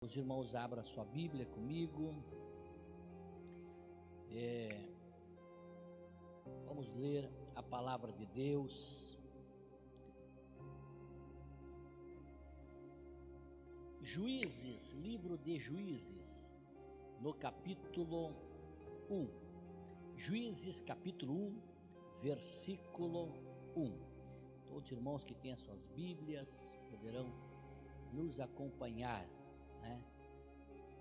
Os irmãos abram a sua Bíblia comigo. Vamos ler a palavra de Deus. Juízes, livro de Juízes, no capítulo 1. Juízes, capítulo 1, versículo 1. Todos os irmãos que têm as suas Bíblias poderão nos acompanhar.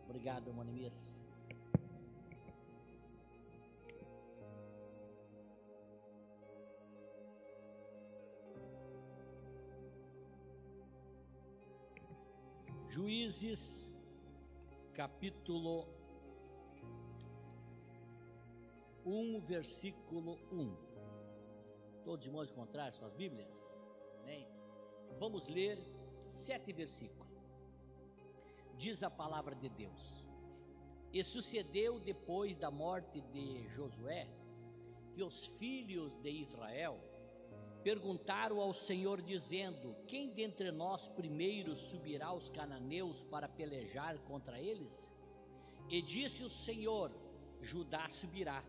Obrigado, Monemias. Juízes, capítulo 1, versículo 1. Todos os irmãos encontraram suas Bíblias? Vamos ler 7 versículos. Diz a palavra de Deus: E sucedeu depois da morte de Josué, que os filhos de Israel perguntaram ao Senhor, dizendo: Quem dentre nós primeiro subirá aos cananeus para pelejar contra eles? E disse o Senhor: Judá subirá,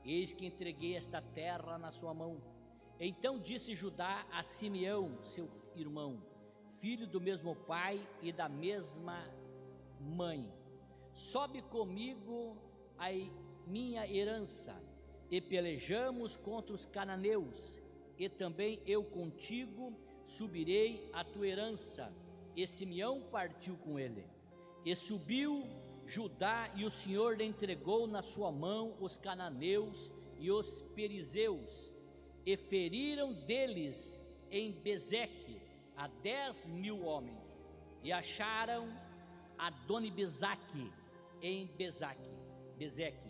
eis que entreguei esta terra na sua mão. Então disse Judá a Simeão, seu irmão, filho do mesmo pai e da mesma mãe: sobe comigo a minha herança, e pelejamos contra os cananeus, e também eu contigo subirei a tua herança. E Simeão partiu com ele. E subiu Judá, e o Senhor lhe entregou na sua mão os cananeus e os perizeus, e feriram deles em Bezeque a 10.000 homens, e acharam Adoni-Bezeque em Bezeque,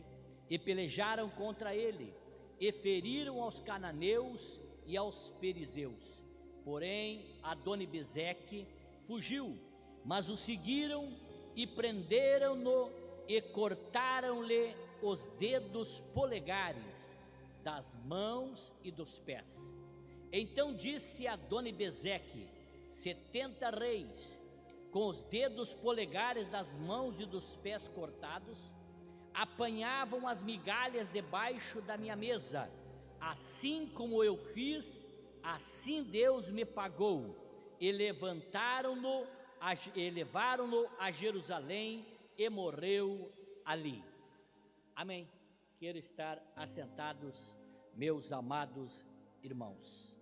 e pelejaram contra ele, e feriram aos cananeus e aos perizeus. Porém Adoni-Bezeque fugiu, mas o seguiram e prenderam-no e cortaram-lhe os dedos polegares das mãos e dos pés. Então disse Adoni-Bezeque: 70 reis com os dedos polegares das mãos e dos pés cortados apanhavam as migalhas debaixo da minha mesa. Assim como eu fiz, assim Deus me pagou. E levaram-no a Jerusalém, e morreu ali. Amém. Quero estar assentados, meus amados irmãos.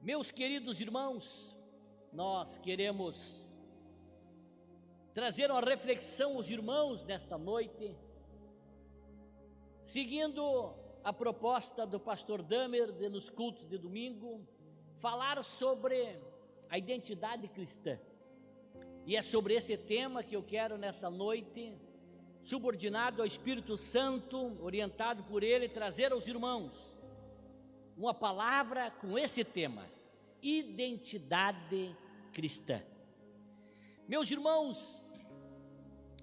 Meus queridos irmãos, nós queremos trazer uma reflexão aos irmãos nesta noite, seguindo a proposta do pastor Damer nos cultos de domingo, falar sobre a identidade cristã. E é sobre esse tema que eu quero nessa noite, subordinado ao Espírito Santo, orientado por ele, trazer aos irmãos uma palavra com esse tema: identidade cristã. Meus irmãos,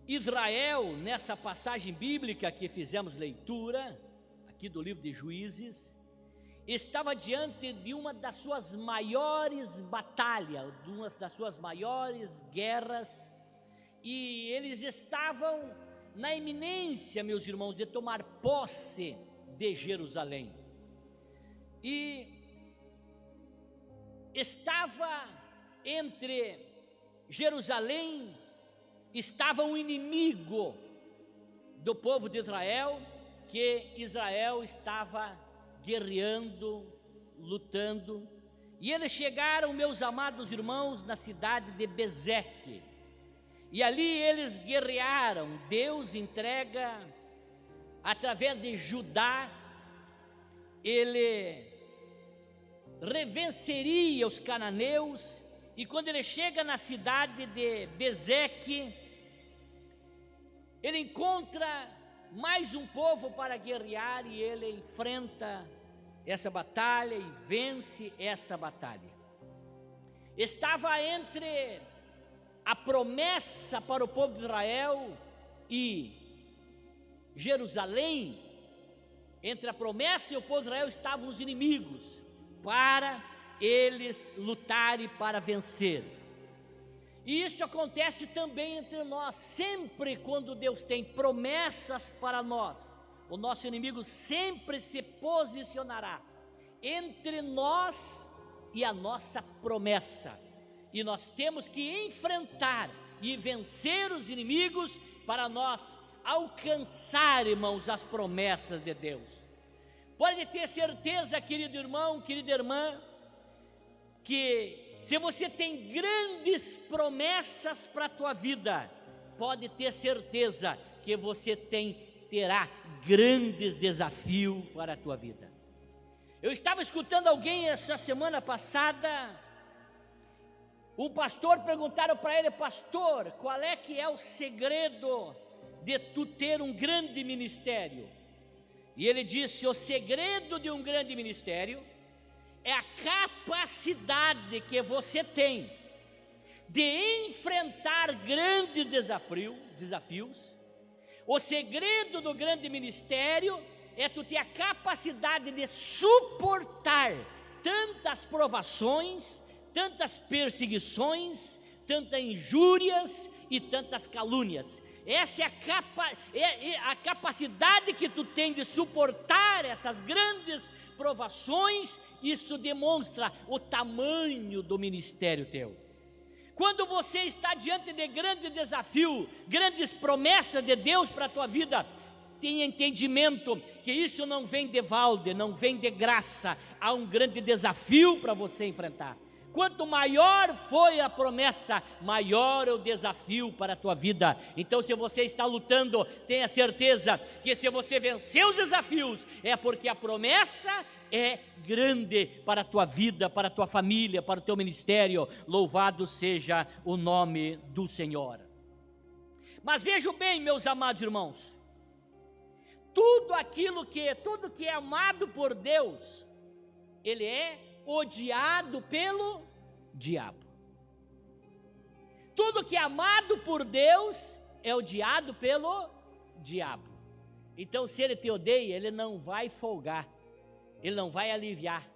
Israel, nessa passagem bíblica que fizemos leitura, aqui do livro de Juízes, estava diante de uma das suas maiores batalhas, de uma das suas maiores guerras, e eles estavam na iminência, meus irmãos, de tomar posse de Jerusalém. E estava entre Jerusalém, estava um inimigo do povo de Israel, que Israel estava guerreando, lutando, e eles chegaram, meus amados irmãos, na cidade de Bezeque, e ali eles guerrearam. Deus entrega, através de Judá, ele revenceria os cananeus, e quando ele chega na cidade de Bezeque, ele encontra mais um povo para guerrear, e ele enfrenta essa batalha e vence essa batalha. Estava entre a promessa para o povo de Israel e Jerusalém, entre a promessa e o povo de Israel estavam os inimigos, para eles lutarem para vencer. E isso acontece também entre nós. Sempre quando Deus tem promessas para nós, o nosso inimigo sempre se posicionará entre nós e a nossa promessa. E nós temos que enfrentar e vencer os inimigos para nós alcançar, irmãos, as promessas de Deus. Pode ter certeza, querido irmão, querida irmã, que se você tem grandes promessas para a tua vida, pode ter certeza que você terá grandes desafios para a tua vida. Eu estava escutando alguém essa semana passada, um pastor, perguntaram para ele: pastor, qual é que é o segredo de tu ter um grande ministério? E ele disse: o segredo de um grande ministério é a capacidade que você tem de enfrentar grandes desafios. O segredo do grande ministério é tu ter a capacidade de suportar tantas provações, tantas perseguições, tantas injúrias e tantas calúnias. Essa é a capacidade que tu tem de suportar essas grandes provações. Isso demonstra o tamanho do ministério teu. Quando você está diante de grande desafio, grandes promessas de Deus para a tua vida, tenha entendimento que isso não vem de balde, não vem de graça. Há um grande desafio para você enfrentar. Quanto maior foi a promessa, maior é o desafio para a tua vida. Então, se você está lutando, tenha certeza que se você vencer os desafios, é porque a promessa é grande para a tua vida, para a tua família, para o teu ministério. Louvado seja o nome do Senhor. Mas vejam bem, meus amados irmãos, tudo que é amado por Deus, ele é odiado pelo diabo. Tudo que é amado por Deus é odiado pelo diabo. Então, se ele te odeia, ele não vai folgar, ele não vai aliviar,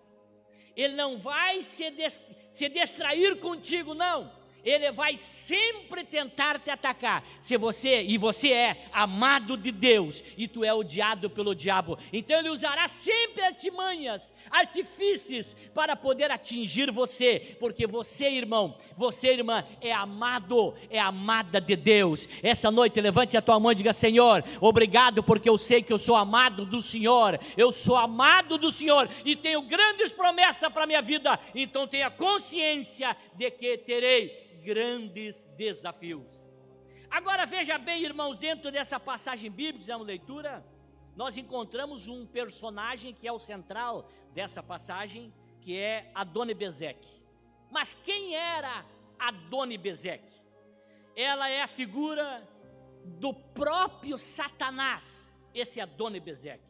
ele não vai se distrair contigo, não. Ele vai sempre tentar te atacar. Se você é amado de Deus e tu é odiado pelo diabo, então ele usará sempre artimanhas, artifícios para poder atingir você, porque você, irmão, você, irmã, é amado, é amada de Deus. Essa noite levante a tua mão e diga: Senhor, obrigado, porque eu sei que eu sou amado do Senhor. Eu sou amado do Senhor e tenho grandes promessas para a minha vida. Então tenha consciência de que terei grandes desafios. Agora veja bem, irmãos, dentro dessa passagem bíblica, fizemos leitura, nós encontramos um personagem que é o central dessa passagem, que é Adoni-Bezeque. Mas quem era Adoni-Bezeque? Ela é a figura do próprio Satanás, esse Adoni-Bezeque.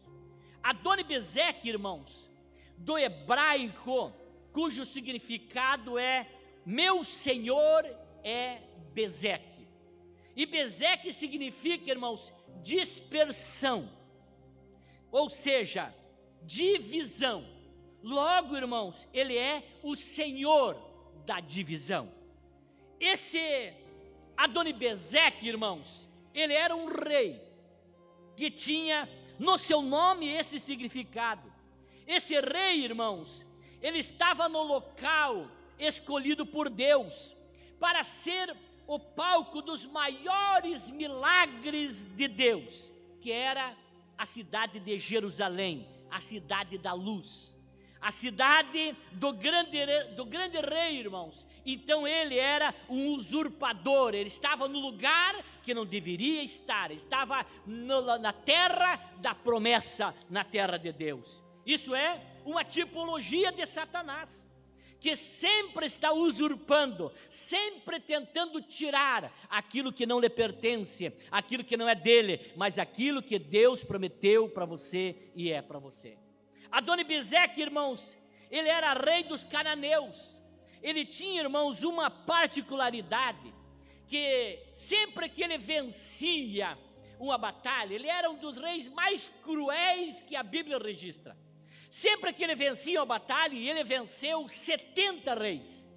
Adoni-Bezeque, irmãos, do hebraico, cujo significado é: meu Senhor é Bezeque. E Bezeque significa, irmãos, dispersão, ou seja, divisão. Logo, irmãos, ele é o Senhor da divisão. Esse Adoni-Bezeque, irmãos, ele era um rei que tinha no seu nome esse significado. Esse rei, irmãos, ele estava no local escolhido por Deus para ser o palco dos maiores milagres de Deus, que era a cidade de Jerusalém, a cidade da luz, a cidade do grande rei, irmãos. Então ele era um usurpador, ele estava no lugar que não deveria estar, estava na terra da promessa, na terra de Deus. Isso é uma tipologia de Satanás, que sempre está usurpando, sempre tentando tirar aquilo que não lhe pertence, aquilo que não é dele, mas aquilo que Deus prometeu para você e é para você. Adoni-Bezeque, irmãos, ele era rei dos cananeus. Ele tinha, irmãos, uma particularidade, que sempre que ele vencia uma batalha, ele era um dos reis mais cruéis que a Bíblia registra. Sempre que ele vencia uma batalha, e ele venceu 70 reis.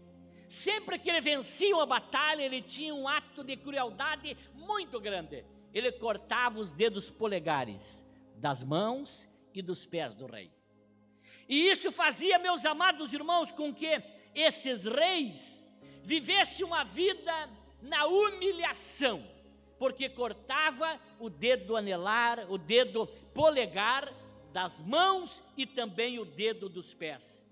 sempre que ele vencia uma batalha, ele tinha um ato de crueldade muito grande. Ele cortava os dedos polegares das mãos e dos pés do rei. E isso fazia, meus amados irmãos, com que esses reis vivessem uma vida na humilhação, porque cortava o dedo anelar, o dedo polegar das mãos e também o dedo dos pés.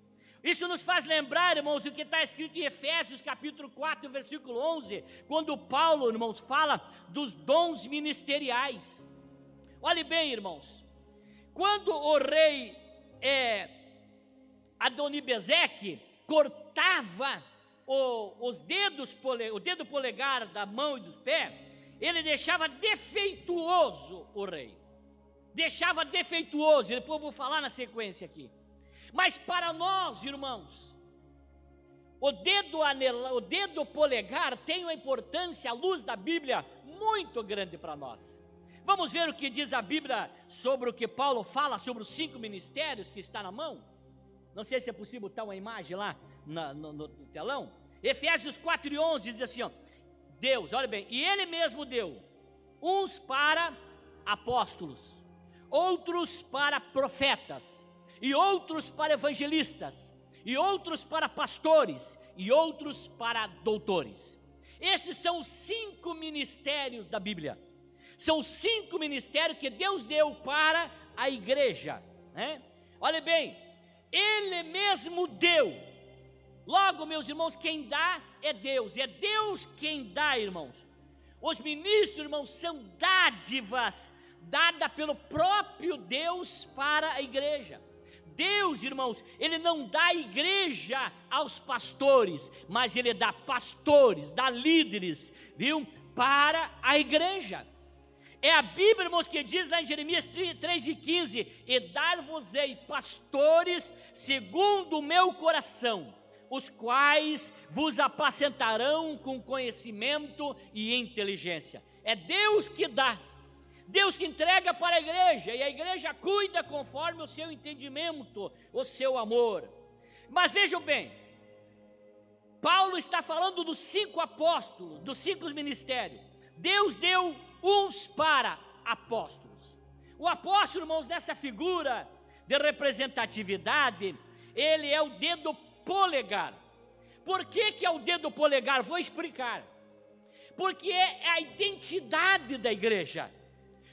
Isso nos faz lembrar, irmãos, o que está escrito em Efésios capítulo 4, versículo 11, quando Paulo, irmãos, fala dos dons ministeriais. Olhe bem, irmãos, quando o rei Adonibezeque cortava o dedo polegar da mão e do pé, ele deixava defeituoso o rei. Deixava defeituoso, depois eu vou falar na sequência aqui. Mas para nós, irmãos, o dedo polegar tem uma importância, à luz da Bíblia, muito grande para nós. Vamos ver o que diz a Bíblia sobre o que Paulo fala sobre os 5 ministérios que está na mão? Não sei se é possível botar uma imagem lá no telão. Efésios 4:11 diz assim, ó, Deus, olha bem, e Ele mesmo deu uns para apóstolos, outros para profetas, e outros para evangelistas, e outros para pastores, e outros para doutores. Esses são os 5 ministérios da Bíblia. São os 5 ministérios que Deus deu para a igreja, né? Olha bem, Ele mesmo deu. Logo, meus irmãos, quem dá é Deus quem dá, irmãos. Os ministros, irmãos, são dádivas dadas pelo próprio Deus para a igreja. Deus, irmãos, Ele não dá igreja aos pastores, mas Ele dá pastores, dá líderes, viu, para a igreja. É a Bíblia, irmãos, que diz lá em Jeremias 3:15, e dar-vos-ei pastores segundo o meu coração, os quais vos apacentarão com conhecimento e inteligência. É Deus que dá, Deus que entrega para a igreja, e a igreja cuida conforme o seu entendimento, o seu amor. Mas vejam bem, Paulo está falando dos 5 apóstolos, dos 5 ministérios. Deus deu uns para apóstolos. O apóstolo, irmãos, nessa figura de representatividade, ele é o dedo polegar. Por que é o dedo polegar? Vou explicar. Porque é a identidade da igreja.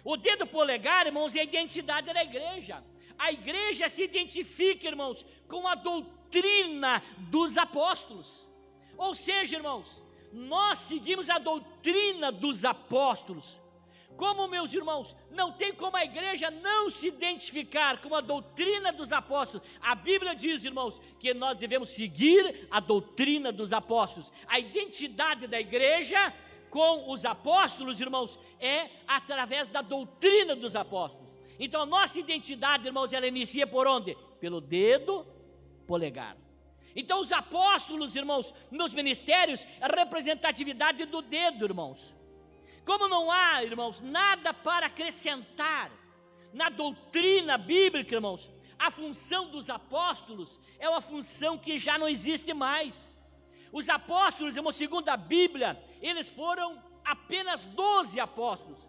O dedo polegar, irmãos, é a identidade da igreja. A igreja se identifica, irmãos, com a doutrina dos apóstolos. Ou seja, irmãos, nós seguimos a doutrina dos apóstolos. Como, meus irmãos, não tem como a igreja não se identificar com a doutrina dos apóstolos. A Bíblia diz, irmãos, que nós devemos seguir a doutrina dos apóstolos. A identidade da igreja com os apóstolos, irmãos, é através da doutrina dos apóstolos. Então a nossa identidade, irmãos, ela inicia por onde? Pelo dedo polegar. Então os apóstolos, irmãos, nos ministérios, a representatividade do dedo, irmãos. Como não há, irmãos, nada para acrescentar na doutrina bíblica, irmãos, a função dos apóstolos é uma função que já não existe mais. Os apóstolos, irmãos, segundo a Bíblia, eles foram apenas 12 apóstolos.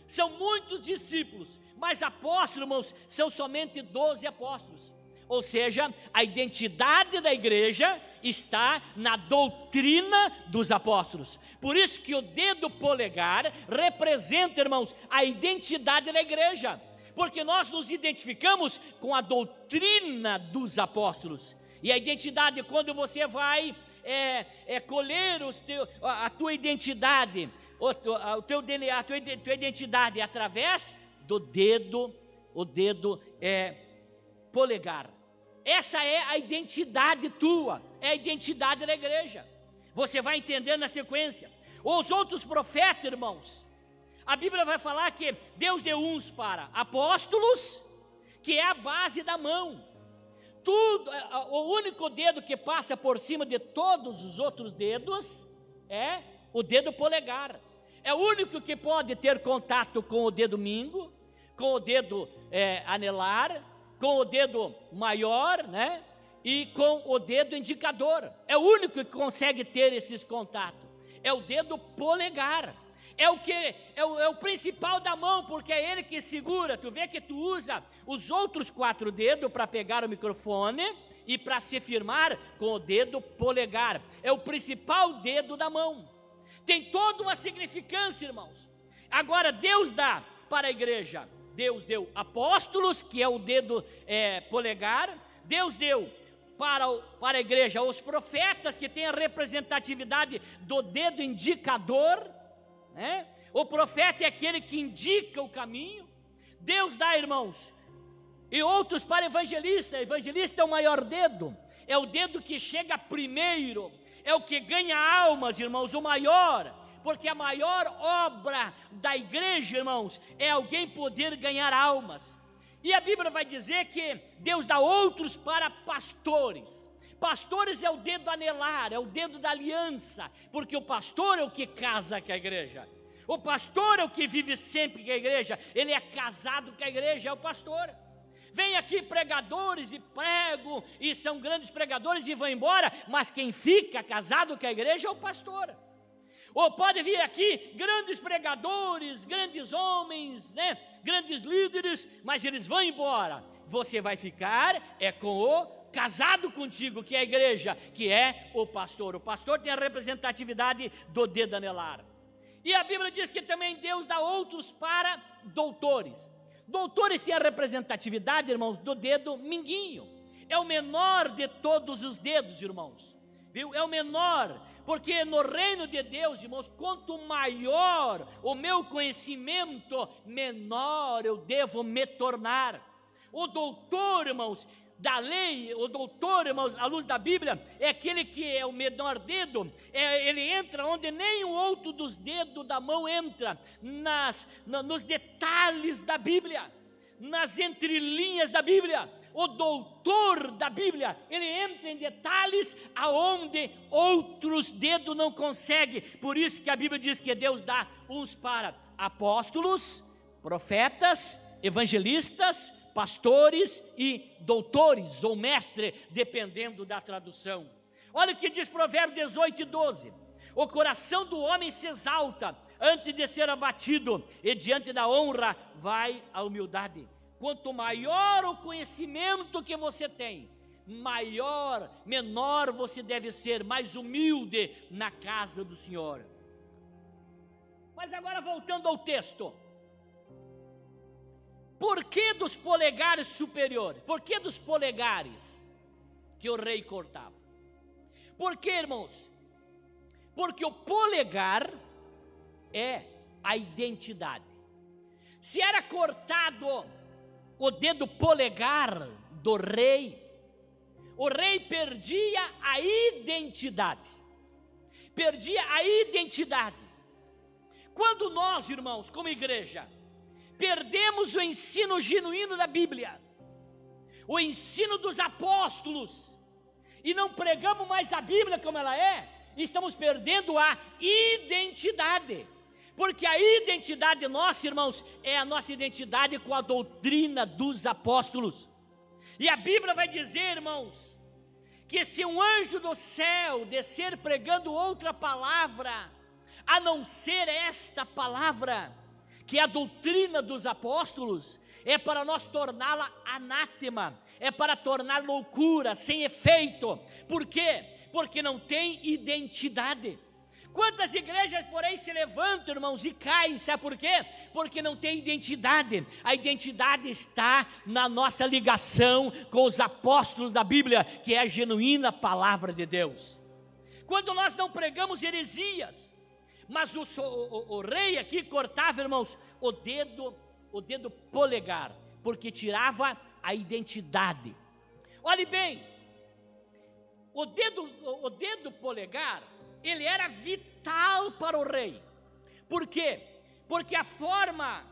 São muitos discípulos, mas apóstolos, irmãos, são somente 12 apóstolos. Ou seja, a identidade da igreja está na doutrina dos apóstolos. Por isso que o dedo polegar representa, irmãos, a identidade da igreja. Porque nós nos identificamos com a doutrina dos apóstolos. E a identidade, quando você vai colher a tua identidade, o teu DNA, a tua identidade através do dedo, o dedo polegar. Essa é a identidade tua, é a identidade da igreja. Você vai entender na sequência. Os outros profetas, irmãos, a Bíblia vai falar que Deus deu uns para apóstolos, que é a base da mão. Tudo, o único dedo que passa por cima de todos os outros dedos é o dedo polegar. É o único que pode ter contato com o dedo mindinho, com o dedo anelar, com o dedo maior, né? e com o dedo indicador. É o único que consegue ter esses contatos. É o dedo polegar. É o principal da mão, porque é ele que segura. Tu vê que tu usa os outros 4 dedos para pegar o microfone e para se firmar com o dedo polegar. É o principal dedo da mão. Tem toda uma significância, irmãos. Agora, Deus dá para a igreja. Deus deu apóstolos, que é o dedo polegar. Deus deu para a igreja os profetas, que tem a representatividade do dedo indicador, né? O profeta é aquele que indica o caminho. Deus dá, irmãos, e outros para evangelista. Evangelista é o maior dedo, é o dedo que chega primeiro, é o que ganha almas, irmãos, o maior, porque a maior obra da igreja, irmãos, é alguém poder ganhar almas. E a Bíblia vai dizer que Deus dá outros para pastores. Pastores é o dedo anelar, é o dedo da aliança, porque o pastor é o que casa com a igreja. O pastor é o que vive sempre com a igreja, ele é casado com a igreja, é o pastor. Vem aqui pregadores e pregam, e são grandes pregadores e vão embora, mas quem fica casado com a igreja é o pastor. Ou pode vir aqui grandes pregadores, grandes homens, né? Grandes líderes, mas eles vão embora. Você vai ficar com o casado contigo, que é a igreja, que é o pastor. O pastor tem a representatividade do dedo anelar. E a Bíblia diz que também Deus dá outros para doutores. Doutores têm a representatividade, irmãos, do dedo mindinho. É o menor de todos os dedos, irmãos. Viu? É o menor, porque no reino de Deus, irmãos, quanto maior o meu conhecimento, menor eu devo me tornar. O doutor, irmãos, da lei, o doutor, irmãos, à luz da Bíblia, é aquele que é o menor dedo, ele entra onde nem o outro dos dedos da mão entra, nos detalhes da Bíblia, nas entrelinhas da Bíblia. O doutor da Bíblia, ele entra em detalhes aonde outros dedos não conseguem. Por isso que a Bíblia diz que Deus dá uns para apóstolos, profetas, evangelistas, pastores e doutores ou mestre, dependendo da tradução. Olha o que diz Provérbios 18:12. O coração do homem se exalta antes de ser abatido, e diante da honra vai a humildade. Quanto maior o conhecimento que você tem, menor você deve ser, mais humilde na casa do Senhor. Mas agora voltando ao texto. Por que dos polegares superiores? Por que dos polegares que o rei cortava? Por que, irmãos? Porque o polegar é a identidade. Se era cortado o dedo polegar do rei, o rei perdia a identidade. Perdia a identidade. Quando nós, irmãos, como igreja, perdemos o ensino genuíno da Bíblia, o ensino dos apóstolos, e não pregamos mais a Bíblia como ela é, estamos perdendo a identidade. Porque a identidade nossa, irmãos, é a nossa identidade com a doutrina dos apóstolos. E a Bíblia vai dizer, irmãos, que se um anjo do céu descer pregando outra palavra, a não ser esta palavra, que é a doutrina dos apóstolos, é para nós torná-la anátema, é para tornar loucura, sem efeito. Por quê? Porque não tem identidade. Quantas igrejas, porém, se levantam, irmãos, e caem, sabe por quê? Porque não tem identidade. A identidade está na nossa ligação com os apóstolos da Bíblia, que é a genuína palavra de Deus. Quando nós não pregamos heresias, mas o rei aqui cortava, irmãos, o dedo polegar, porque tirava a identidade. Olhe bem, o dedo polegar, ele era vital para o rei. Por quê? Porque a forma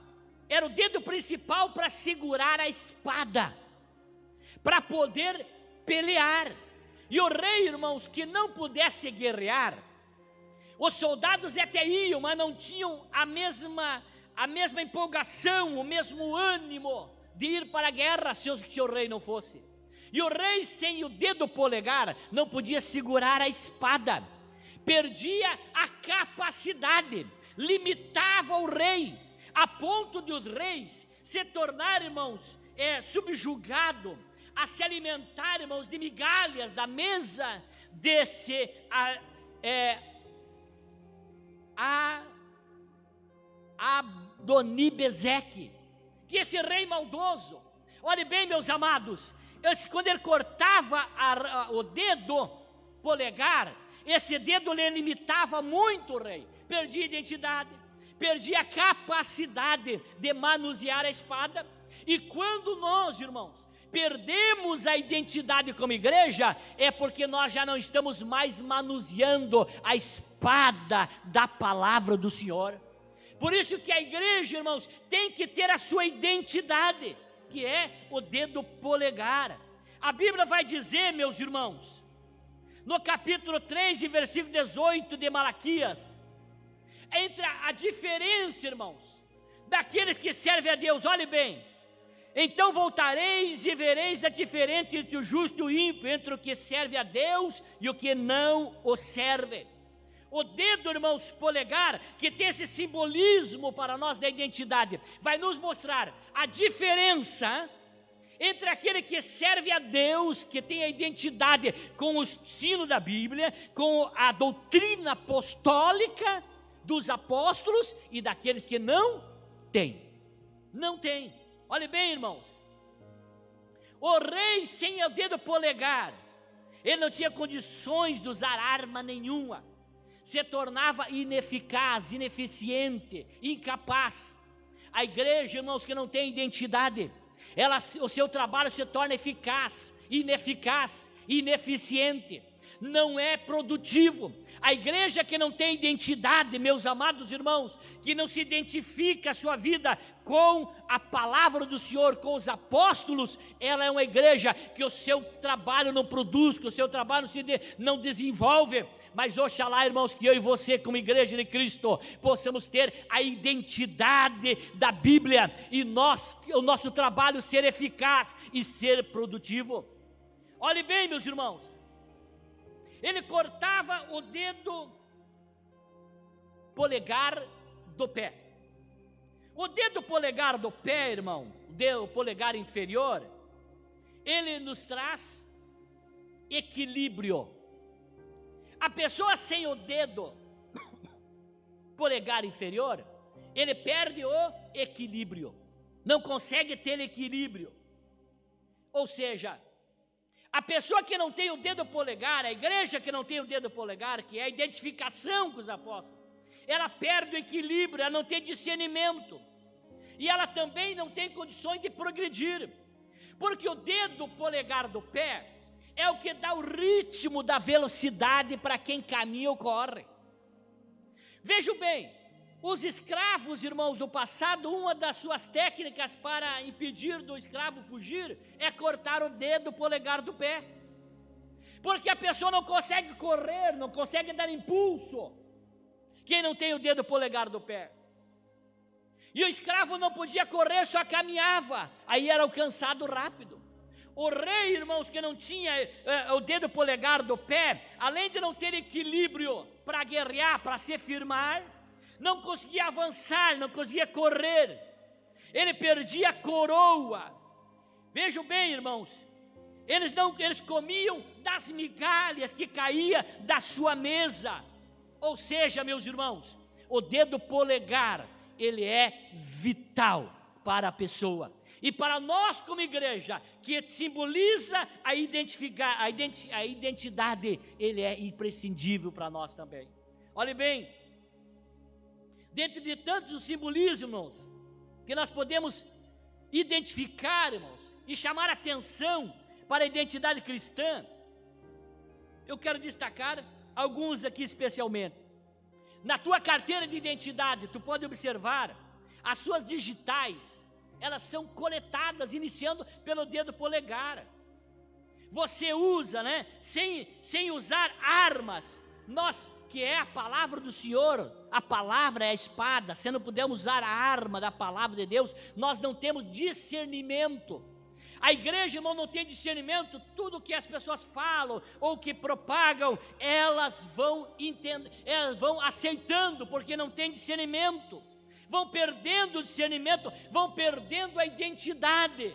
era o dedo principal para segurar a espada, para poder pelear. E o rei, irmãos, que não pudesse guerrear, os soldados até iam, mas não tinham a mesma empolgação, o mesmo ânimo de ir para a guerra se o rei não fosse. E o rei sem o dedo polegar não podia segurar a espada, perdia a capacidade, limitava o rei, a ponto de os reis se tornar, irmãos, subjugado, a se alimentar, irmãos, de migalhas da mesa desse Adoni-Bezeque, que esse rei maldoso. Olhe bem, meus amados, quando ele cortava o dedo polegar, esse dedo lhe limitava muito o rei, perdia identidade, perdia a capacidade de manusear a espada. E quando nós, irmãos, perdemos a identidade como igreja, é porque nós já não estamos mais manuseando a espada da palavra do Senhor. Por isso que a igreja, irmãos, tem que ter a sua identidade, que é o dedo polegar. A Bíblia vai dizer, meus irmãos, no capítulo 3, versículo 18 de Malaquias, entre a diferença, irmãos, daqueles que servem a Deus. Olhe bem: então voltareis e vereis a diferença entre o justo e o ímpio, entre o que serve a Deus e o que não o serve. O dedo, irmãos, polegar, que tem esse simbolismo para nós da identidade, vai nos mostrar a diferença entre aquele que serve a Deus, que tem a identidade com o ensino da Bíblia, com a doutrina apostólica dos apóstolos, e daqueles que não têm. Não tem. Olhe bem, irmãos, o rei sem o dedo polegar, ele não tinha condições de usar arma nenhuma, se tornava ineficaz, ineficiente, incapaz. A igreja, irmãos, que não tem identidade, o seu trabalho se torna ineficaz, ineficiente, não é produtivo. A igreja que não tem identidade, meus amados irmãos, que não se identifica a sua vida com a palavra do Senhor, com os apóstolos, ela é uma igreja que o seu trabalho não produz, que o seu trabalho não desenvolve. Mas oxalá, irmãos, que eu e você, como igreja de Cristo, possamos ter a identidade da Bíblia, e o nosso trabalho ser eficaz e ser produtivo. Olhe bem, meus irmãos, ele cortava o dedo polegar do pé. O dedo polegar do pé, irmão, o polegar inferior, ele nos traz equilíbrio. A pessoa sem o dedo polegar inferior, ele perde o equilíbrio, não consegue ter equilíbrio. Ou seja, a pessoa que não tem o dedo polegar, a igreja que não tem o dedo polegar, que é a identificação com os apóstolos, ela perde o equilíbrio, ela não tem discernimento, e ela também não tem condições de progredir, porque o dedo polegar do pé é o que dá o ritmo da velocidade para quem caminha ou corre. Vejam bem, os escravos, irmãos, do passado, uma das suas técnicas para impedir do escravo fugir é cortar o dedo polegar do pé, porque a pessoa não consegue correr, não consegue dar impulso, quem não tem o dedo polegar do pé. E o escravo não podia correr, só caminhava, aí era alcançado rápido. O rei, irmãos, que não tinha o dedo polegar do pé, além de não ter equilíbrio para guerrear, para se firmar, não conseguia avançar, não conseguia correr, ele perdia a coroa. Vejam bem, irmãos, eles comiam das migalhas que caía da sua mesa. Ou seja, meus irmãos, o dedo polegar, ele é vital para a pessoa. E para nós como igreja, que simboliza a identidade, ele é imprescindível para nós também. Olhe bem, dentro de tantos os simbolismos, irmãos, que nós podemos identificar, irmãos, e chamar atenção para a identidade cristã, eu quero destacar alguns aqui especialmente. Na tua carteira de identidade, tu pode observar, as suas digitais, elas são coletadas, iniciando pelo dedo polegar. Você usa, né, sem usar armas, que é a palavra do Senhor, a palavra é a espada. Se não pudermos usar a arma da palavra de Deus, nós não temos discernimento. A igreja, irmão, não tem discernimento. Tudo que as pessoas falam ou que propagam, elas vão entendendo, elas vão aceitando, porque não tem discernimento. Vão perdendo o discernimento, vão perdendo a identidade.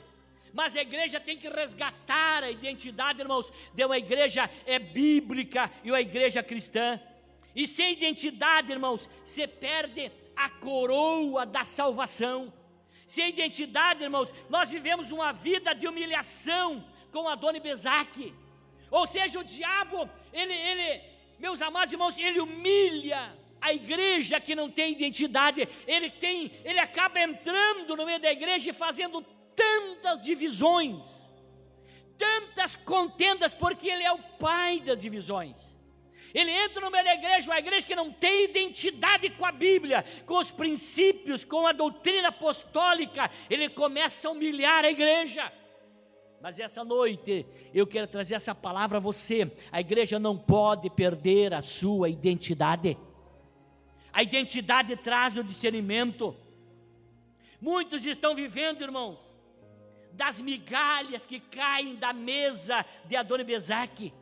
Mas a igreja tem que resgatar a identidade, irmãos, de uma igreja bíblica e uma igreja cristã. E sem identidade, irmãos, você perde a coroa da salvação. Sem identidade, irmãos, nós vivemos uma vida de humilhação com Adoni-Bezaque. Ou seja, o diabo, meus amados irmãos, ele humilha a igreja que não tem identidade. Ele acaba entrando no meio da igreja e fazendo tantas divisões, tantas contendas, porque ele é o pai das divisões. Ele entra no meio da igreja, uma igreja que não tem identidade com a Bíblia, com os princípios, com a doutrina apostólica, ele começa a humilhar a igreja. Mas essa noite, eu quero trazer essa palavra a você. A igreja não pode perder a sua identidade. A identidade traz o discernimento. Muitos estão vivendo, irmãos, das migalhas que caem da mesa de Adoni-Bezaque.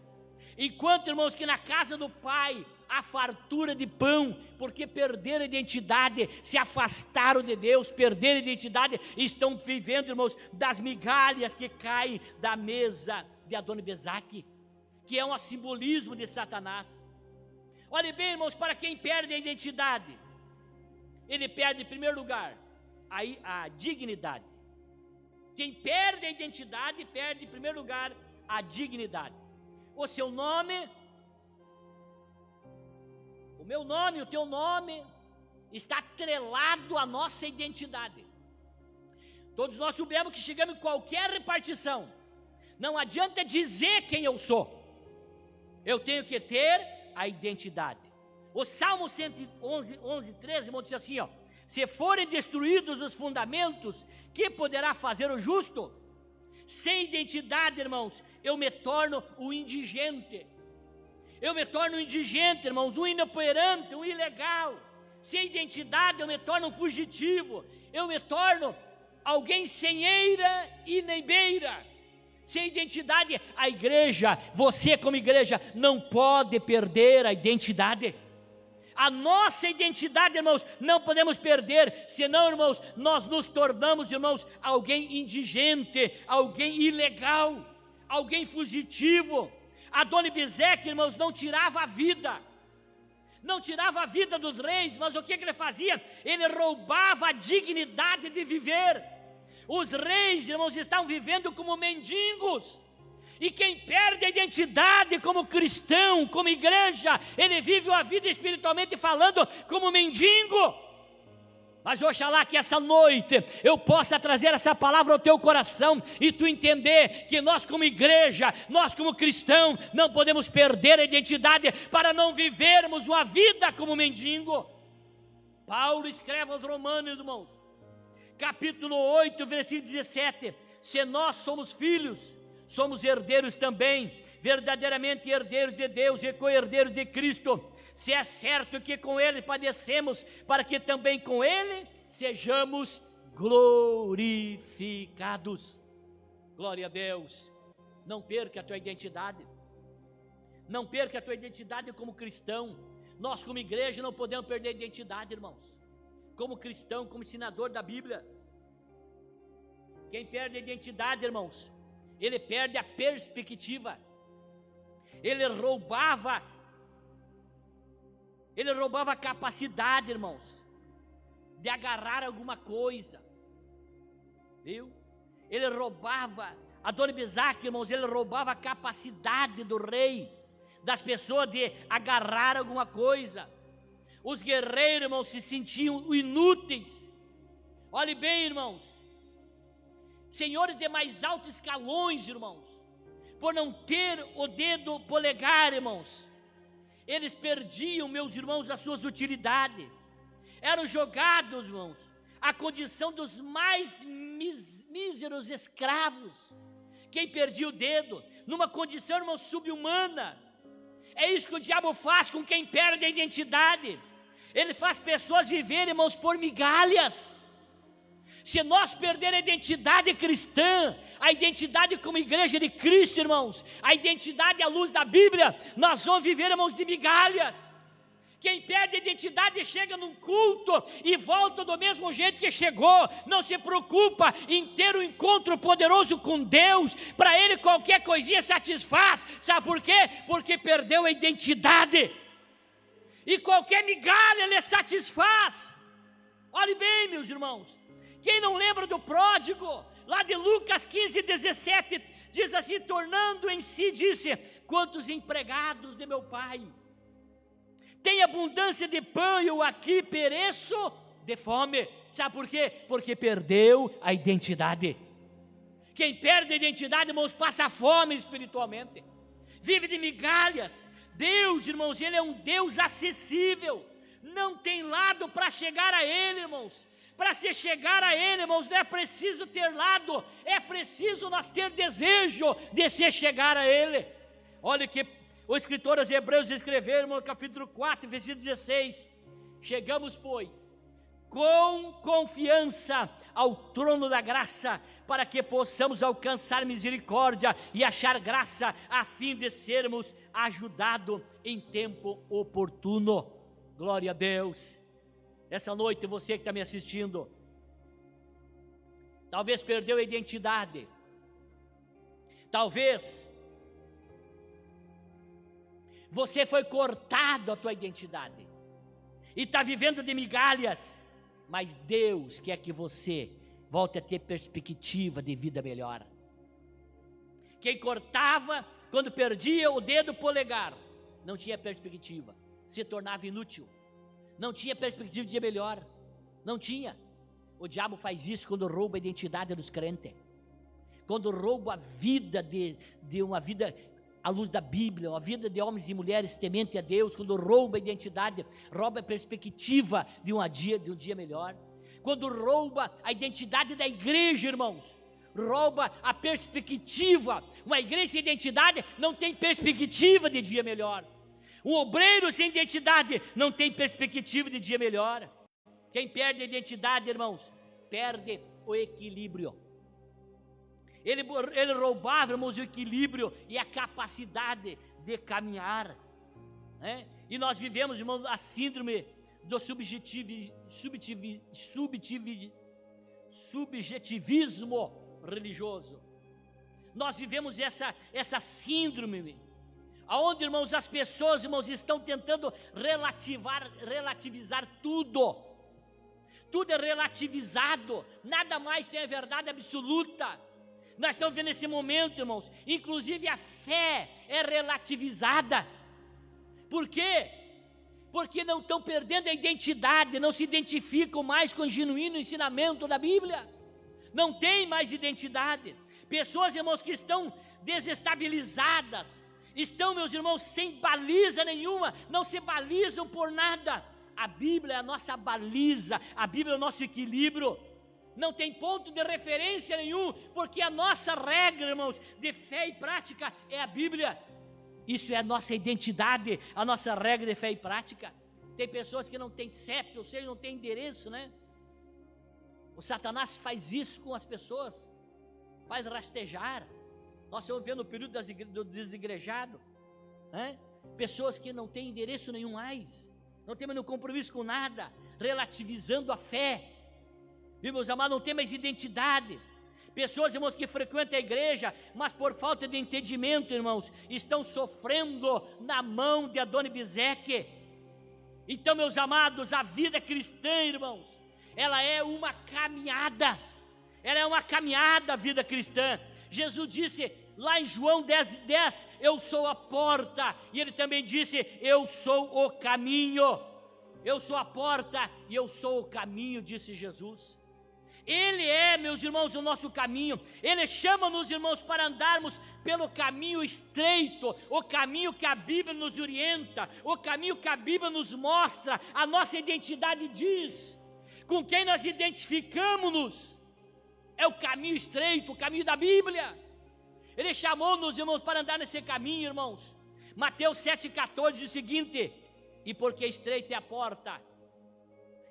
Enquanto, irmãos, que na casa do Pai há fartura de pão, porque perderam a identidade, se afastaram de Deus, perderam a identidade, estão vivendo, irmãos, das migalhas que caem da mesa de Adoni-Bezaque, que é um simbolismo de Satanás. Olhe bem, irmãos, para quem perde a identidade, ele perde, em primeiro lugar, a dignidade. Quem perde a identidade, perde, em primeiro lugar, a dignidade. O seu nome, o meu nome, o teu nome, está atrelado à nossa identidade. Todos nós sabemos que chegamos em qualquer repartição, não adianta dizer quem eu sou, eu tenho que ter a identidade. O Salmo 111, 13, irmão, diz assim, ó: se forem destruídos os fundamentos, que poderá fazer o justo? Sem identidade, irmãos, eu me torno o indigente. Eu me torno um indigente, irmãos, um inoperante, um ilegal. Sem identidade, eu me torno um fugitivo. Eu me torno alguém sem eira e nem beira. Sem identidade, a igreja, você como igreja, não pode perder a identidade. A nossa identidade, irmãos, não podemos perder, senão, irmãos, nós nos tornamos, irmãos, alguém indigente, alguém ilegal, alguém fugitivo. Adoni-Bezaque, irmãos, não tirava a vida dos reis, mas o que ele fazia? Ele roubava a dignidade de viver. Os reis, irmãos, estão vivendo como mendigos. E quem perde a identidade como cristão, como igreja, ele vive uma vida espiritualmente falando como mendigo. Mas oxalá que essa noite eu possa trazer essa palavra ao teu coração e tu entender que nós como igreja, nós como cristão, não podemos perder a identidade para não vivermos uma vida como mendigo. Paulo escreve aos Romanos, irmãos, capítulo 8, versículo 17: se nós somos filhos, somos herdeiros também, verdadeiramente herdeiros de Deus e co-herdeiros de Cristo, se é certo que com Ele padecemos, para que também com Ele sejamos glorificados. Glória a Deus. Não perca a tua identidade, não perca a tua identidade como cristão. Nós como igreja não podemos perder a identidade, irmãos, como cristão, como ensinador da Bíblia. Quem perde a identidade, irmãos, ele perde a perspectiva. Ele roubava a capacidade, irmãos, de agarrar alguma coisa, viu? Ele roubava, Adoni-Bezaque, irmãos, ele roubava a capacidade do rei, das pessoas de agarrar alguma coisa. Os guerreiros, irmãos, se sentiam inúteis. Olhe bem, irmãos, senhores de mais altos escalões, irmãos, por não ter o dedo polegar, irmãos, eles perdiam, meus irmãos, as suas utilidades. Eram jogados, irmãos, à condição dos mais míseros escravos. Quem perdia o dedo, numa condição, irmãos, subhumana. É isso que o diabo faz com quem perde a identidade. Ele faz pessoas viverem, irmãos, por migalhas. Se nós perder a identidade cristã, a identidade como igreja de Cristo, irmãos, a identidade à luz da Bíblia, nós vamos viver, irmãos, de migalhas. Quem perde a identidade chega num culto e volta do mesmo jeito que chegou, não se preocupa em ter um encontro poderoso com Deus, para ele qualquer coisinha satisfaz. Sabe por quê? Porque perdeu a identidade, e qualquer migalha lhe satisfaz. Olhe bem, meus irmãos, quem não lembra do pródigo, lá de Lucas 15:17, diz assim: tornando em si, disse: quantos empregados de meu pai tem abundância de pão e eu aqui pereço de fome. Sabe por quê? Porque perdeu a identidade. Quem perde a identidade, irmãos, passa fome espiritualmente, vive de migalhas. Deus, irmãos, Ele é um Deus acessível, não tem lado para chegar a Ele, irmãos. Para se chegar a Ele, irmãos, não é preciso ter lado, é preciso nós ter desejo de se chegar a Ele. Olha que os escritores hebreus escreveram no capítulo 4, versículo 16: chegamos, pois, com confiança ao trono da graça, para que possamos alcançar misericórdia e achar graça, a fim de sermos ajudados em tempo oportuno. Glória a Deus. Essa noite, você que está me assistindo, talvez perdeu a identidade, talvez você foi cortado a tua identidade e está vivendo de migalhas, mas Deus quer que você volte a ter perspectiva de vida melhor. Quem cortava, quando perdia o dedo polegar, não tinha perspectiva, se tornava inútil, não tinha perspectiva de dia melhor, não tinha. O diabo faz isso quando rouba a identidade dos crentes, quando rouba a vida de uma vida à luz da Bíblia, uma vida de homens e mulheres tementes a Deus, quando rouba a identidade, rouba a perspectiva de um dia melhor, quando rouba a identidade da igreja, irmãos, rouba a perspectiva. Uma igreja sem identidade não tem perspectiva de dia melhor. Um obreiro sem identidade não tem perspectiva de dia melhor. Quem perde a identidade, irmãos, perde o equilíbrio. Ele roubava, irmãos, o equilíbrio e a capacidade de caminhar, né? E nós vivemos, irmãos, a síndrome do subjetivismo religioso. Nós vivemos essa síndrome, aonde, irmãos, as pessoas, irmãos, estão tentando relativizar tudo. Tudo é relativizado, nada mais tem a verdade absoluta. Nós estamos vendo esse momento, irmãos, inclusive a fé é relativizada. Por quê? Porque não estão perdendo a identidade, não se identificam mais com o genuíno ensinamento da Bíblia, não tem mais identidade. Pessoas, irmãos, que estão desestabilizadas, estão, meus irmãos, sem baliza nenhuma, não se balizam por nada. A Bíblia é a nossa baliza, a Bíblia é o nosso equilíbrio. Não tem ponto de referência nenhum, porque a nossa regra, irmãos, de fé e prática é a Bíblia. Isso é a nossa identidade, a nossa regra de fé e prática. Tem pessoas que não têm CEP, ou seja, não têm endereço, né? O Satanás faz isso com as pessoas, faz rastejar. Nós estamos vendo o período do desigrejado, né? Pessoas que não têm endereço nenhum mais, não têm mais nenhum compromisso com nada, relativizando a fé. Viu, meus amados, não tem mais identidade. Pessoas, irmãos, que frequentam a igreja, mas por falta de entendimento, irmãos, estão sofrendo na mão de Adonibezeque. Então, meus amados, a vida cristã, irmãos, ela é uma caminhada. Ela é uma caminhada, a vida cristã. Jesus disse lá em João 10:10, eu sou a porta. E ele também disse, eu sou o caminho. Eu sou a porta e eu sou o caminho, disse Jesus. Ele é, meus irmãos, o nosso caminho. Ele chama-nos, irmãos, para andarmos pelo caminho estreito, o caminho que a Bíblia nos orienta, o caminho que a Bíblia nos mostra. A nossa identidade diz, com quem nós identificamos-nos, é o caminho estreito, o caminho da Bíblia. Ele chamou-nos, irmãos, para andar nesse caminho, irmãos. Mateus 7,14 diz o seguinte, e porque estreita é a porta,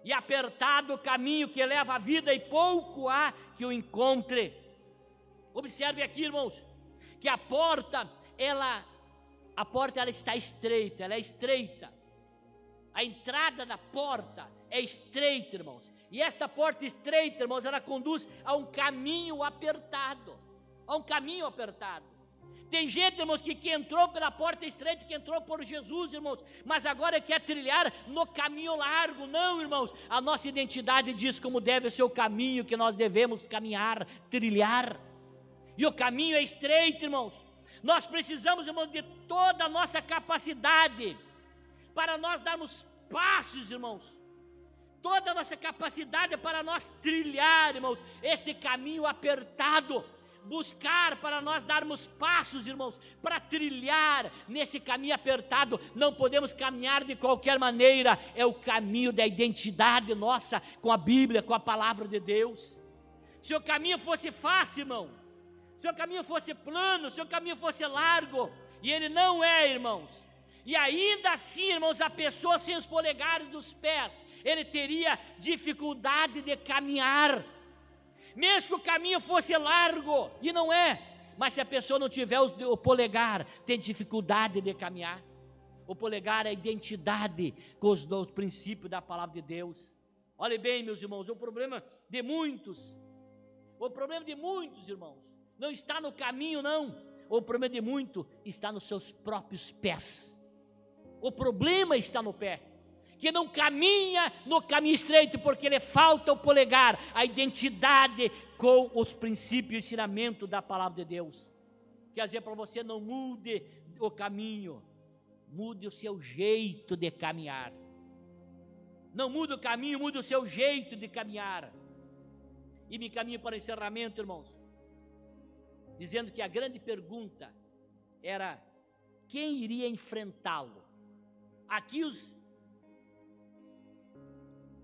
e apertado o caminho que leva à vida, e pouco há que o encontre. Observe aqui, irmãos, que a porta ela está estreita, ela é estreita. A entrada da porta é estreita, irmãos. E esta porta estreita, irmãos, ela conduz a um caminho apertado. A um caminho apertado. Tem gente, irmãos, que entrou pela porta estreita, que entrou por Jesus, irmãos, mas agora quer trilhar no caminho largo. Não, irmãos, a nossa identidade diz como deve ser o caminho que nós devemos caminhar, trilhar. E o caminho é estreito, irmãos. Nós precisamos, irmãos, de toda a nossa capacidade para nós darmos passos, irmãos. Toda a nossa capacidade para nós trilhar, irmãos, este caminho apertado. Buscar para nós darmos passos, irmãos, para trilhar nesse caminho apertado. Não podemos caminhar de qualquer maneira. É o caminho da identidade nossa com a Bíblia, com a palavra de Deus. Se o caminho fosse fácil, irmão, se o caminho fosse plano, se o caminho fosse largo, e ele não é, irmãos, e ainda assim, irmãos, a pessoa sem os polegares dos pés, ele teria dificuldade de caminhar. Mesmo que o caminho fosse largo, e não é, mas se a pessoa não tiver o polegar, tem dificuldade de caminhar. O polegar é a identidade com os princípios da palavra de Deus. Olhe bem, meus irmãos, o problema de muitos, irmãos, não está no caminho, não. O problema de muitos está nos seus próprios pés. O problema está no pé, que não caminha no caminho estreito, porque lhe falta o polegar, a identidade com os princípios e ensinamento da palavra de Deus. Quer dizer para você, não mude o caminho, mude o seu jeito de caminhar. Não mude o caminho, mude o seu jeito de caminhar. E me caminho para o encerramento, irmãos, dizendo que a grande pergunta era: quem iria enfrentá-lo? Aqui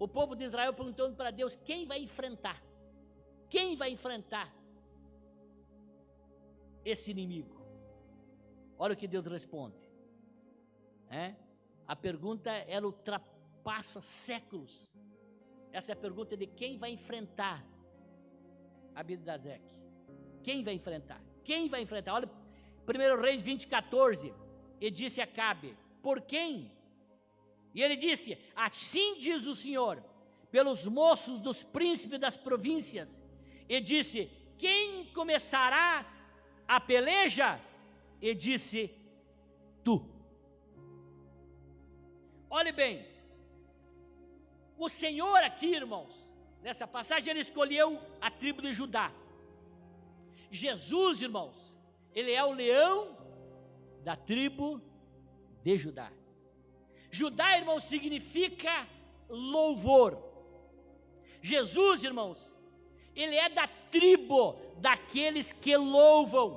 o povo de Israel perguntando para Deus: quem vai enfrentar? Quem vai enfrentar esse inimigo? Olha o que Deus responde. A pergunta, ela ultrapassa séculos. Essa é a pergunta de quem vai enfrentar a Abinadab. Quem vai enfrentar? Quem vai enfrentar? Olha, 1 Reis 20:14, e disse a Acabe: por quem? E ele disse: assim diz o Senhor, pelos moços dos príncipes das províncias. E disse: quem começará a peleja? E disse: tu. Olhe bem, o Senhor aqui, irmãos, nessa passagem ele escolheu a tribo de Judá. Jesus, irmãos, ele é o leão da tribo de Judá. Judá, irmãos, significa louvor. Jesus, irmãos, ele é da tribo daqueles que louvam.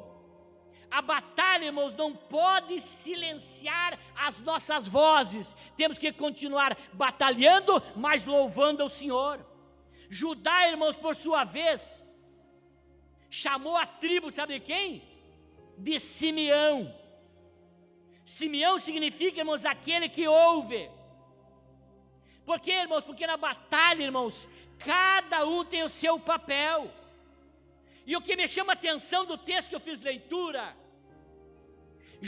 A batalha, irmãos, não pode silenciar as nossas vozes. Temos que continuar batalhando, mas louvando ao Senhor. Judá, irmãos, por sua vez, chamou a tribo, sabe de quem? De Simeão. Simeão significa, irmãos, aquele que ouve. Por quê, irmãos? Porque na batalha, irmãos, cada um tem o seu papel. E o que me chama a atenção do texto que eu fiz leitura,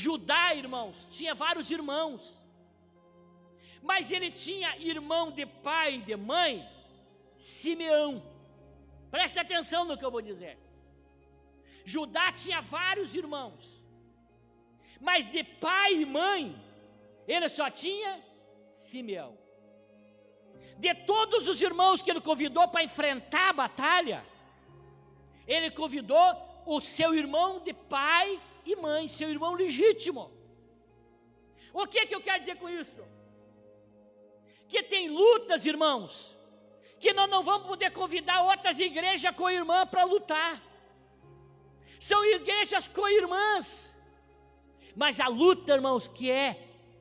Judá, irmãos, tinha vários irmãos, mas ele tinha irmão de pai e de mãe, Simeão. Preste atenção no que eu vou dizer. Judá tinha vários irmãos, mas de pai e mãe, ele só tinha Simeão. De todos os irmãos que ele convidou para enfrentar a batalha, ele convidou o seu irmão de pai e mãe, seu irmão legítimo. O que eu quero dizer com isso? Que tem lutas, irmãos, que nós não vamos poder convidar outras igrejas co-irmã para lutar. São igrejas co-irmãs. Mas a luta, irmãos, que é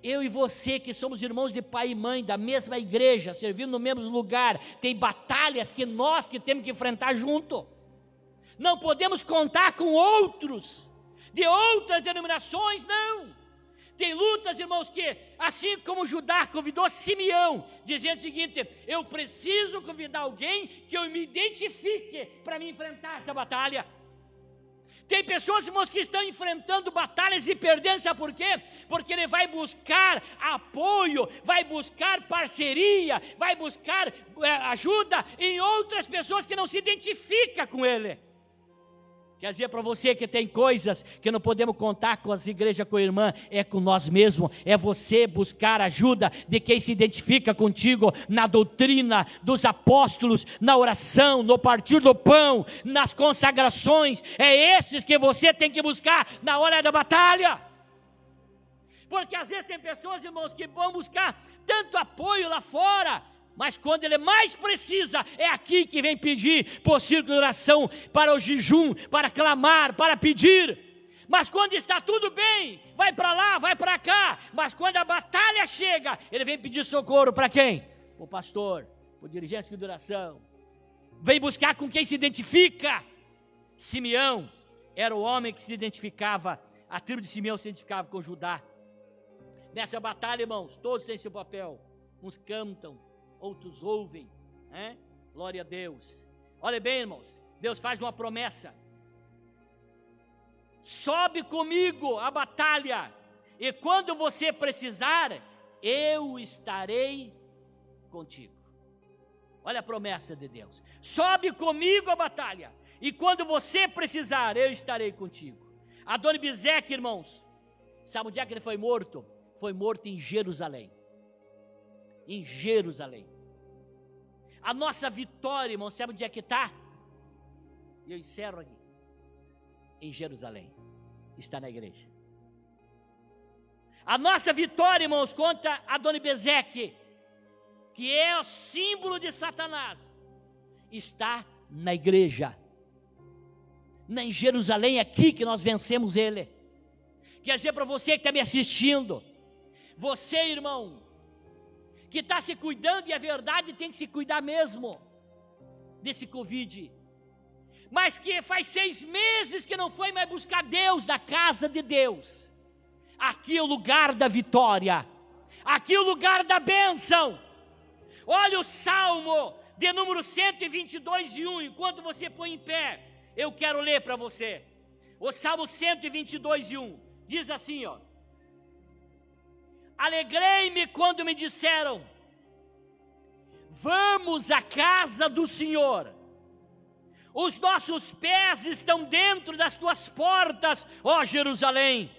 eu e você, que somos irmãos de pai e mãe, da mesma igreja, servindo no mesmo lugar, tem batalhas que nós que temos que enfrentar junto. Não podemos contar com outros, de outras denominações, não. Tem lutas, irmãos, que assim como Judá convidou Simeão, dizendo o seguinte: eu preciso convidar alguém que eu me identifique para me enfrentar essa batalha. Tem pessoas, irmãos, que estão enfrentando batalhas e perdendo, sabe por quê? Porque ele vai buscar apoio, vai buscar parceria, vai buscar ajuda em outras pessoas que não se identificam com ele. Quer dizer para você que tem coisas que não podemos contar com as igrejas, com a irmã, é com nós mesmos, é você buscar ajuda de quem se identifica contigo na doutrina dos apóstolos, na oração, no partir do pão, nas consagrações, é esses que você tem que buscar na hora da batalha. Porque às vezes tem pessoas, irmãos, que vão buscar tanto apoio lá fora, mas quando ele mais precisa, é aqui que vem pedir por círculo de oração, para o jejum, para clamar, para pedir. Mas quando está tudo bem, vai para lá, vai para cá. Mas quando a batalha chega, ele vem pedir socorro para quem? Para o pastor, para o dirigente de oração. Vem buscar com quem se identifica. Simeão era o homem que se identificava, a tribo de Simeão se identificava com Judá. Nessa batalha, irmãos, todos têm seu papel. Uns cantam, outros ouvem, né? Glória a Deus. Olha bem, irmãos, Deus faz uma promessa: sobe comigo a batalha, e quando você precisar, eu estarei contigo. Olha a promessa de Deus: sobe comigo a batalha, e quando você precisar, eu estarei contigo. Adoni-Bezeque, irmãos, sabe onde é que ele foi morto? Foi morto em Jerusalém. Em Jerusalém. A nossa vitória, irmão, sabe onde é que está? E eu encerro aqui. Em Jerusalém. Está na igreja. A nossa vitória, irmãos, contra Adoni-Bezeque, que é o símbolo de Satanás, está na igreja. Em Jerusalém, é aqui que nós vencemos ele. Quer dizer para você que está me assistindo, você, irmão, que está se cuidando, e a verdade tem que se cuidar mesmo desse Covid, mas que faz 6 meses que não foi mais buscar Deus da casa de Deus. Aqui é o lugar da vitória, aqui é o lugar da bênção. Olha o Salmo de número 122:1, enquanto você põe em pé, eu quero ler para você. O Salmo 122:1 diz assim, ó: alegrei-me quando me disseram, vamos à casa do Senhor. Os nossos pés estão dentro das tuas portas, ó Jerusalém.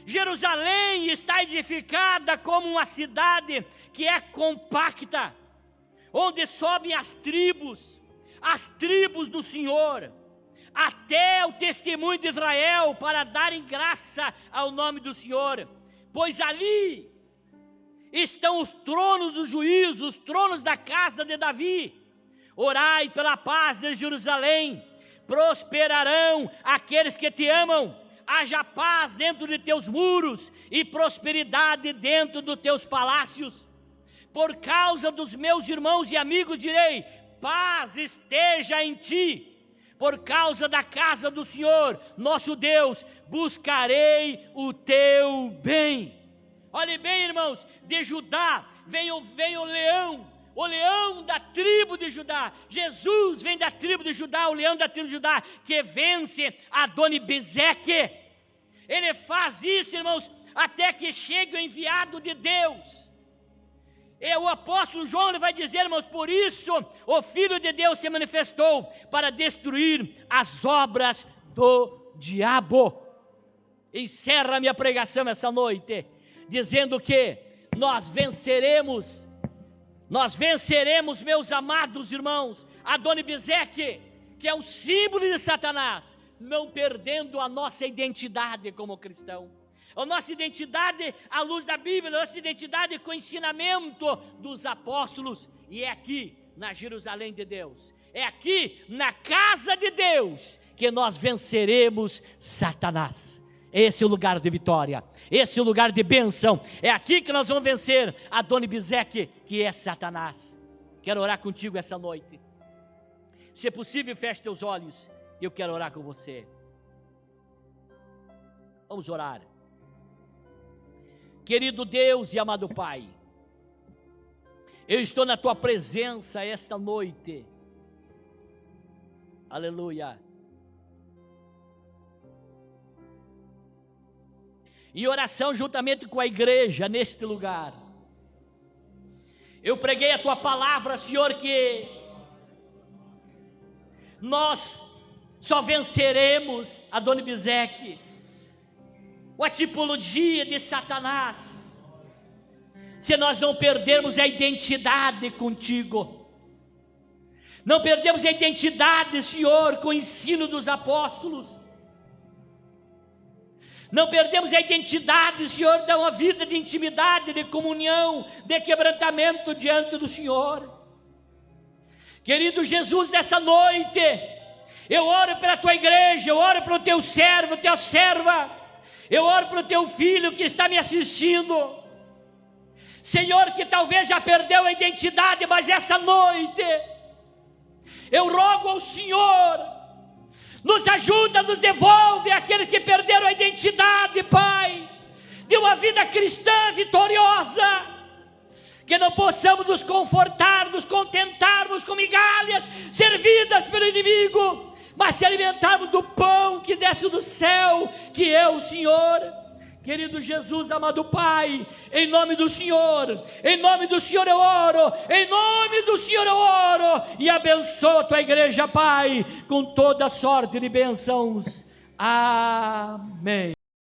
Jerusalém está edificada como uma cidade que é compacta, onde sobem as tribos do Senhor, até o testemunho de Israel, para darem graça ao nome do Senhor. Pois ali estão os tronos do juízo, os tronos da casa de Davi. Orai pela paz de Jerusalém, prosperarão aqueles que te amam. Haja paz dentro de teus muros e prosperidade dentro dos teus palácios. Por causa dos meus irmãos e amigos direi, paz esteja em ti. Por causa da casa do Senhor, nosso Deus, buscarei o teu bem. Olhe bem, irmãos, de Judá vem o leão da tribo de Judá. Jesus vem da tribo de Judá, o leão da tribo de Judá, que vence Adoni-Bezeque. Ele faz isso, irmãos, até que chegue o enviado de Deus. E o apóstolo João, ele vai dizer, irmãos, por isso o Filho de Deus se manifestou para destruir as obras do diabo. Encerra a minha pregação essa noite, dizendo que nós venceremos, meus amados irmãos, Adoni-Bezeque, que é um símbolo de Satanás, não perdendo a nossa identidade como cristão. A nossa identidade à luz da Bíblia, a nossa identidade com o ensinamento dos apóstolos. E é aqui na Jerusalém de Deus, é aqui na casa de Deus, que nós venceremos Satanás. Esse é o lugar de vitória, esse é o lugar de bênção. É aqui que nós vamos vencer Adoni-Bezeque, que é Satanás. Quero orar contigo essa noite. Se é possível, feche teus olhos. Eu quero orar com você. Vamos orar. Querido Deus e amado Pai, eu estou na Tua presença esta noite. Aleluia. em oração juntamente com a igreja neste lugar. Eu preguei a tua palavra, Senhor, que nós só venceremos, Adonibezeque, a tipologia de Satanás, se nós não perdermos a identidade contigo, não perdemos a identidade, Senhor, com o ensino dos apóstolos, não perdemos a identidade, Senhor, de uma vida de intimidade, de comunhão, de quebrantamento diante do Senhor. Querido Jesus, nessa noite, eu oro pela tua igreja, eu oro pelo teu servo, tua serva, eu oro pelo teu filho que está me assistindo, Senhor, que talvez já perdeu a identidade, mas essa noite, eu rogo ao Senhor, nos ajuda, nos devolve aqueles que perderam a identidade, Pai, de uma vida cristã vitoriosa, que não possamos nos confortar, nos contentarmos com migalhas servidas pelo inimigo, mas se alimentarmos do pão que desce do céu, que é o Senhor. Querido Jesus, amado Pai, em nome do Senhor eu oro, em nome do Senhor eu oro, e abençoa a tua igreja, Pai, com toda sorte de bênçãos. Amém.